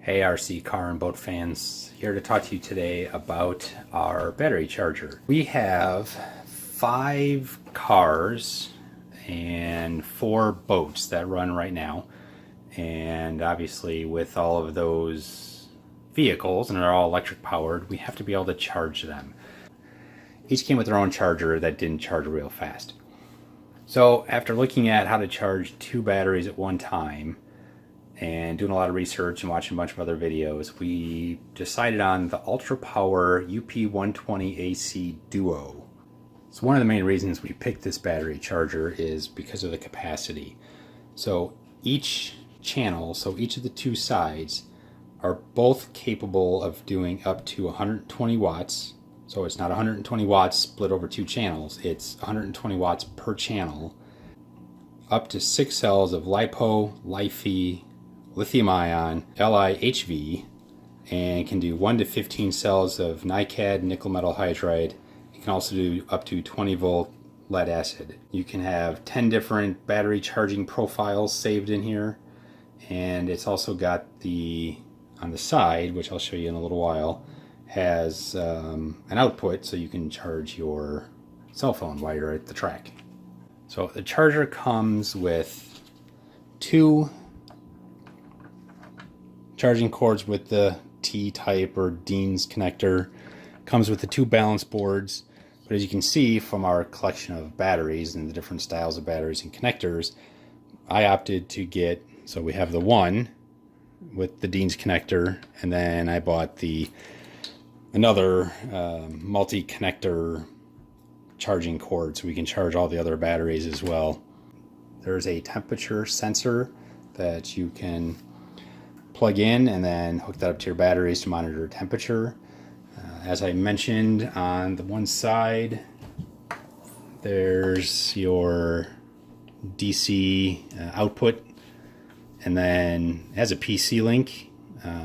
Hey RC car and boat fans, here to talk to you today about our battery charger. We have 5 cars and 4 boats that run right now, and obviously with all of those vehicles, and they're all electric powered, we have to be able to charge them. Each came with their own charger that didn't charge real fast. So after looking at how to charge 2 batteries at one time and doing a lot of research and watching a bunch of other videos, we decided on the UltraPower UP120AC Duo. So one of the main reasons we picked this battery charger is because of the capacity. So each channel, so each of the 2 sides, are both capable of doing up to 120 watts. So it's not 120 watts split over 2 channels, it's 120 watts per channel, up to 6 cells of LiPo, LiHV, lithium-ion, LiHV, and can do 1 to 15 cells of NiCad, nickel metal hydride. You can also do up to 20 volt lead acid. You can have 10 different battery charging profiles saved in here, and it's also got on the side, which I'll show you in a little while, has an output so you can charge your cell phone while you're at the track. So the charger comes with 2 charging cords with the T-type or Dean's connector. Comes with the 2 balance boards, but as you can see from our collection of batteries and the different styles of batteries and connectors, I opted to get, so we have the one with the Dean's connector, and then I bought another multi-connector charging cord so we can charge all the other batteries as well. There's a temperature sensor that you can plug in and then hook that up to your batteries to monitor temperature. As I mentioned, on the one side there's your DC output, and then it has a PC link,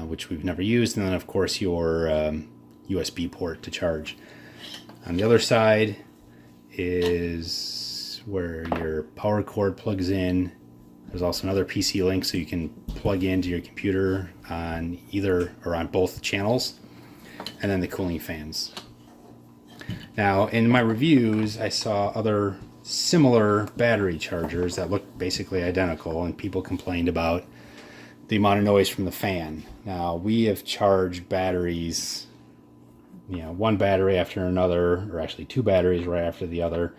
which we've never used, and then of course your USB port to charge. On the other side is where your power cord plugs in. There's also another PC link so you can plug into your computer on either or on both channels, and then the cooling fans. Now in my reviews I saw other similar battery chargers that looked basically identical, and people complained about the amount of noise from the fan. Now we have charged batteries, one battery after another, or actually 2 batteries right after the other,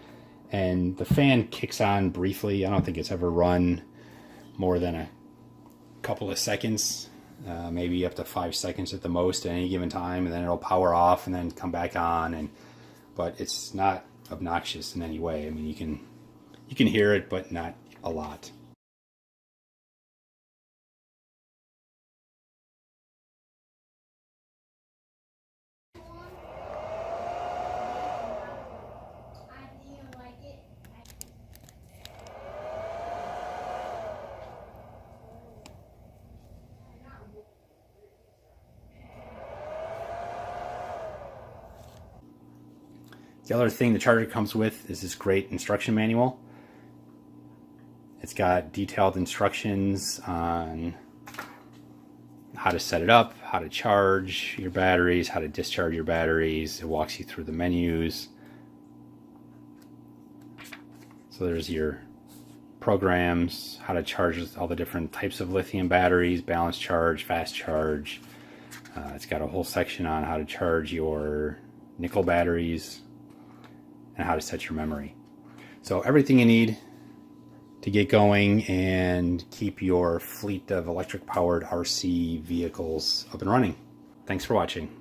and the fan kicks on briefly. I don't think it's ever run more than a couple of seconds, maybe up to 5 seconds at the most at any given time, and then it'll power off and then come back on. But it's not obnoxious in any way. I mean, you can hear it, but not a lot. The other thing the charger comes with is this great instruction manual. It's got detailed instructions on how to set it up, how to charge your batteries, how to discharge your batteries. It walks you through the menus. So there's your programs, how to charge all the different types of lithium batteries, balanced charge, fast charge. It's got a whole section on how to charge your nickel batteries and how to set your memory. So everything you need to get going and keep your fleet of electric powered RC vehicles up and running. Thanks for watching.